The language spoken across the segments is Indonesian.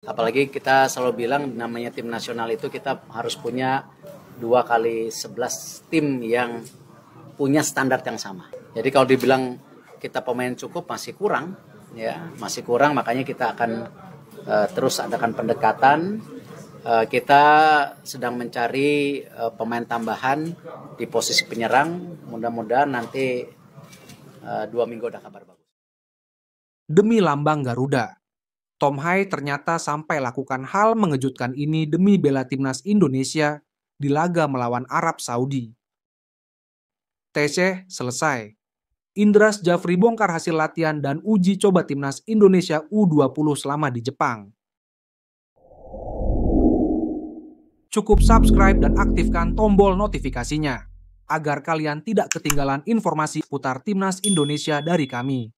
Apalagi kita selalu bilang namanya tim nasional itu kita harus punya 2x11 tim yang punya standar yang sama. Jadi kalau dibilang kita pemain cukup masih kurang, makanya kita akan terus adakan pendekatan. Kita sedang mencari pemain tambahan di posisi penyerang. Mudah-mudahan nanti 2 minggu ada kabar bagus. Demi lambang Garuda, Tom Hai ternyata sampai lakukan hal mengejutkan ini demi bela timnas Indonesia di laga melawan Arab Saudi. TC selesai. Indras Jafri bongkar hasil latihan dan uji coba timnas Indonesia U20 selama di Jepang. Cukup subscribe dan aktifkan tombol notifikasinya agar kalian tidak ketinggalan informasi putar timnas Indonesia dari kami.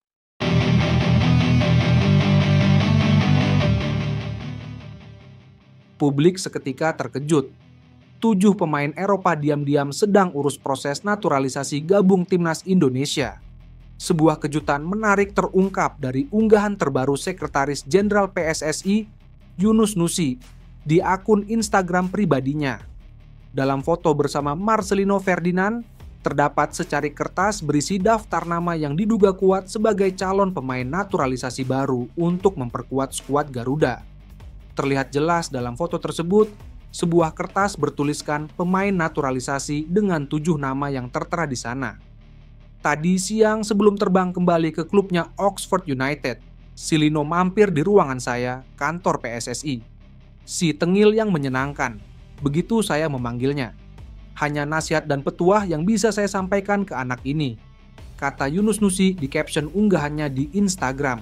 Publik seketika terkejut. 7 pemain Eropa diam-diam sedang urus proses naturalisasi gabung timnas Indonesia. Sebuah kejutan menarik terungkap dari unggahan terbaru Sekretaris Jenderal PSSI, Yunus Nusi, di akun Instagram pribadinya. Dalam foto bersama Marcelino Ferdinand, terdapat secari kertas berisi daftar nama yang diduga kuat sebagai calon pemain naturalisasi baru untuk memperkuat skuad Garuda. Terlihat jelas dalam foto tersebut, sebuah kertas bertuliskan pemain naturalisasi dengan 7 nama yang tertera di sana. Tadi siang sebelum terbang kembali ke klubnya Oxford United, Silino mampir di ruangan saya, kantor PSSI. Si tengil yang menyenangkan, begitu saya memanggilnya. Hanya nasihat dan petuah yang bisa saya sampaikan ke anak ini, kata Yunus Nusi di caption unggahannya di Instagram.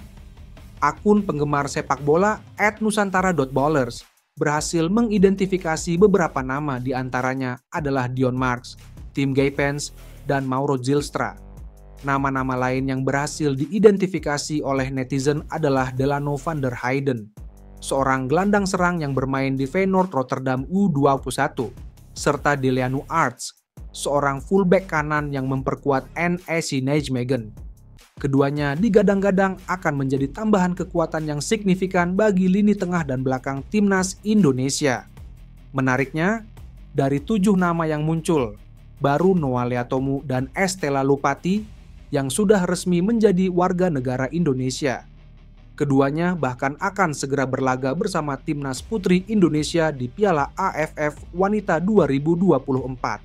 Akun penggemar sepak bola @nusantara.ballers berhasil mengidentifikasi beberapa nama, di antaranya adalah Dion Marks, Tim Gaypens, dan Mauro Zylstra. Nama-nama lain yang berhasil diidentifikasi oleh netizen adalah Delano van der Heyden, seorang gelandang serang yang bermain di Feyenoord Rotterdam U21, serta Deleanu Arts, seorang fullback kanan yang memperkuat NEC Nijmegen. Keduanya digadang-gadang akan menjadi tambahan kekuatan yang signifikan bagi lini tengah dan belakang timnas Indonesia. Menariknya, dari 7 nama yang muncul, baru Noah Leatomu dan Estela Lupati yang sudah resmi menjadi warga negara Indonesia. Keduanya bahkan akan segera berlaga bersama timnas putri Indonesia di Piala AFF Wanita 2024.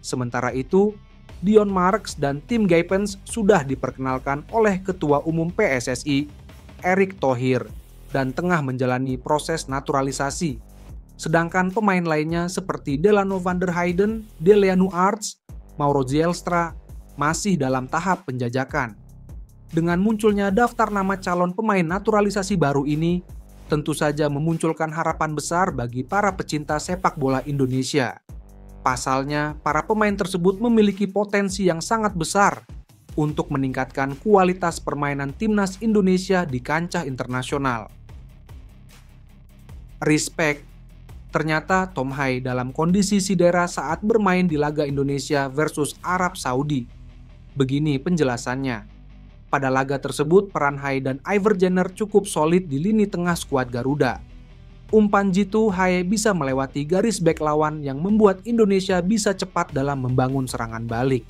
Sementara itu, Dion Marks dan Tim Gaypens sudah diperkenalkan oleh Ketua Umum PSSI, Erick Thohir, dan tengah menjalani proses naturalisasi. Sedangkan pemain lainnya seperti Delano van der Heyden, Deleanu Arts, Mauro Zylstra masih dalam tahap penjajakan. Dengan munculnya daftar nama calon pemain naturalisasi baru ini, tentu saja memunculkan harapan besar bagi para pecinta sepak bola Indonesia. Pasalnya, para pemain tersebut memiliki potensi yang sangat besar untuk meningkatkan kualitas permainan timnas Indonesia di kancah internasional. Respect. Ternyata Tom Hai dalam kondisi cedera saat bermain di laga Indonesia versus Arab Saudi. Begini penjelasannya. Pada laga tersebut, peran Hai dan Iver Jenner cukup solid di lini tengah skuad Garuda. Umpan jitu Hai bisa melewati garis bek lawan yang membuat Indonesia bisa cepat dalam membangun serangan balik.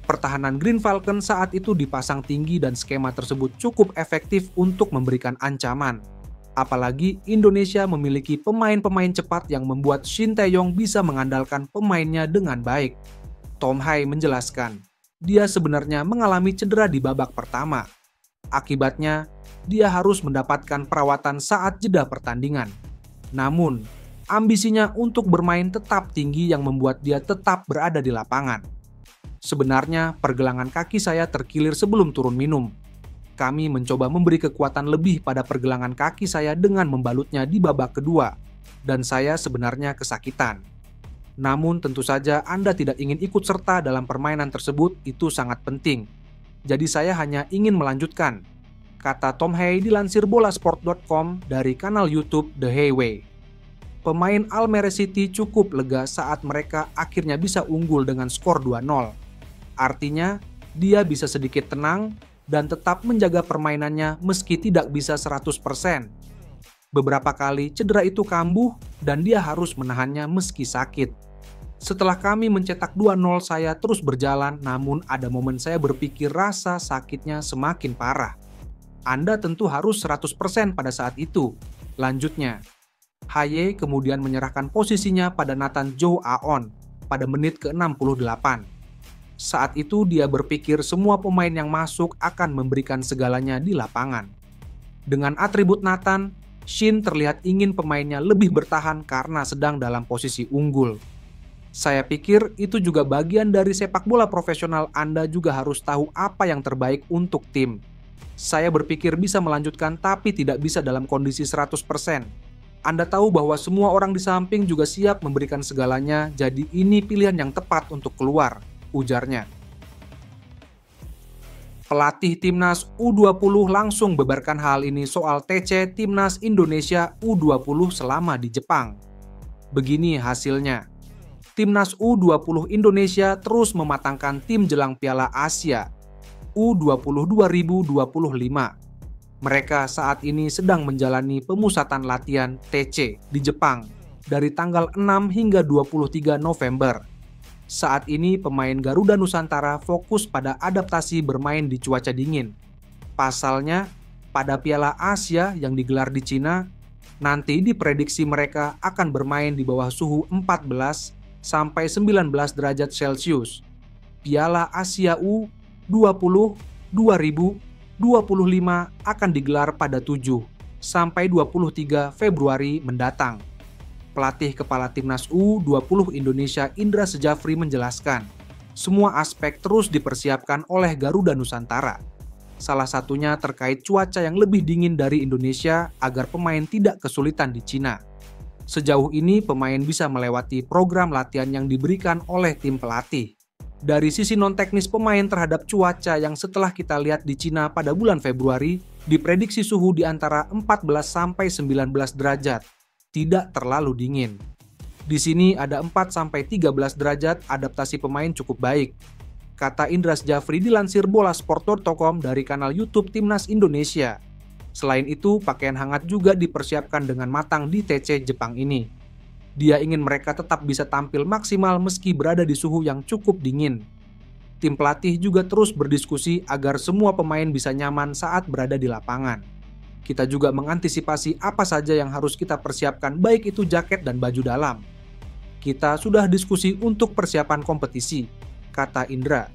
Pertahanan Green Falcon saat itu dipasang tinggi dan skema tersebut cukup efektif untuk memberikan ancaman. Apalagi Indonesia memiliki pemain-pemain cepat yang membuat Shin Tae-yong bisa mengandalkan pemainnya dengan baik. Tom Hai menjelaskan, dia sebenarnya mengalami cedera di babak pertama. Akibatnya, dia harus mendapatkan perawatan saat jeda pertandingan. Namun, ambisinya untuk bermain tetap tinggi yang membuat dia tetap berada di lapangan. Sebenarnya, pergelangan kaki saya terkilir sebelum turun minum. Kami mencoba memberi kekuatan lebih pada pergelangan kaki saya dengan membalutnya di babak kedua, dan saya sebenarnya kesakitan. Namun tentu saja Anda tidak ingin ikut serta dalam permainan tersebut, itu sangat penting. Jadi saya hanya ingin melanjutkan, kata Tom Hai dilansir bolasport.com dari kanal YouTube The Hayway. Pemain Almere City cukup lega saat mereka akhirnya bisa unggul dengan skor 2-0. Artinya, dia bisa sedikit tenang dan tetap menjaga permainannya meski tidak bisa 100%. Beberapa kali cedera itu kambuh dan dia harus menahannya meski sakit. Setelah kami mencetak 2-0, saya terus berjalan, namun ada momen saya berpikir rasa sakitnya semakin parah. Anda tentu harus 100% pada saat itu. Lanjutnya, Haye kemudian menyerahkan posisinya pada Nathan Joe Aon pada menit ke-68. Saat itu dia berpikir semua pemain yang masuk akan memberikan segalanya di lapangan. Dengan atribut Nathan, Shin terlihat ingin pemainnya lebih bertahan karena sedang dalam posisi unggul. Saya pikir itu juga bagian dari sepak bola profesional. Anda juga harus tahu apa yang terbaik untuk tim. Saya berpikir bisa melanjutkan tapi tidak bisa dalam kondisi 100%. Anda tahu bahwa semua orang di samping juga siap memberikan segalanya, jadi ini pilihan yang tepat untuk keluar, ujarnya. Pelatih Timnas U20 langsung beberkan hal ini soal TC Timnas Indonesia U20 selama di Jepang. Begini hasilnya. Timnas U20 Indonesia terus mematangkan tim jelang Piala Asia U20 2025. Mereka saat ini sedang menjalani pemusatan latihan TC di Jepang dari tanggal 6 hingga 23 November. Saat ini pemain Garuda Nusantara fokus pada adaptasi bermain di cuaca dingin. Pasalnya, pada Piala Asia yang digelar di Cina, nanti diprediksi mereka akan bermain di bawah suhu 14 sampai 19 derajat Celcius. Piala Asia U20 2025 akan digelar pada 7 sampai 23 Februari mendatang. Pelatih Kepala Timnas U20 Indonesia Indra Sejafri menjelaskan, semua aspek terus dipersiapkan oleh Garuda Nusantara. Salah satunya terkait cuaca yang lebih dingin dari Indonesia agar pemain tidak kesulitan di Cina. Sejauh ini pemain bisa melewati program latihan yang diberikan oleh tim pelatih. Dari sisi non-teknis pemain terhadap cuaca yang setelah kita lihat di Cina pada bulan Februari, diprediksi suhu di antara 14 sampai 19 derajat. Tidak terlalu dingin. Di sini ada 4-13 derajat, adaptasi pemain cukup baik, kata Indra Sejafri dilansir bolasport.com dari kanal YouTube Timnas Indonesia. Selain itu, pakaian hangat juga dipersiapkan dengan matang di TC Jepang ini. Dia ingin mereka tetap bisa tampil maksimal meski berada di suhu yang cukup dingin. Tim pelatih juga terus berdiskusi agar semua pemain bisa nyaman saat berada di lapangan. Kita juga mengantisipasi apa saja yang harus kita persiapkan, baik itu jaket dan baju dalam. Kita sudah diskusi untuk persiapan kompetisi, kata Indra.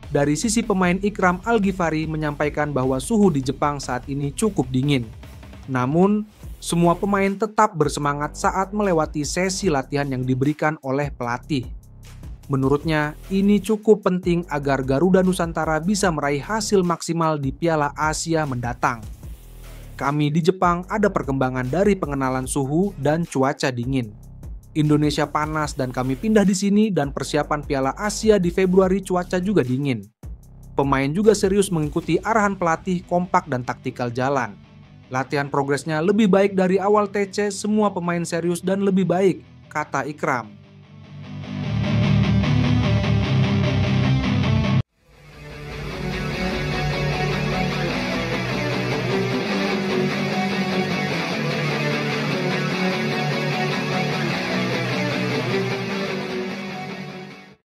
Dari sisi pemain, Ikram Al-Ghifari menyampaikan bahwa suhu di Jepang saat ini cukup dingin. Namun, semua pemain tetap bersemangat saat melewati sesi latihan yang diberikan oleh pelatih. Menurutnya, ini cukup penting agar Garuda Nusantara bisa meraih hasil maksimal di Piala Asia mendatang. Kami di Jepang ada perkembangan dari pengenalan suhu dan cuaca dingin. Indonesia panas dan kami pindah di sini, dan persiapan Piala Asia di Februari cuaca juga dingin. Pemain juga serius mengikuti arahan pelatih, kompak dan taktikal jalan. Latihan progresnya lebih baik dari awal TC, semua pemain serius dan lebih baik, kata Ikram.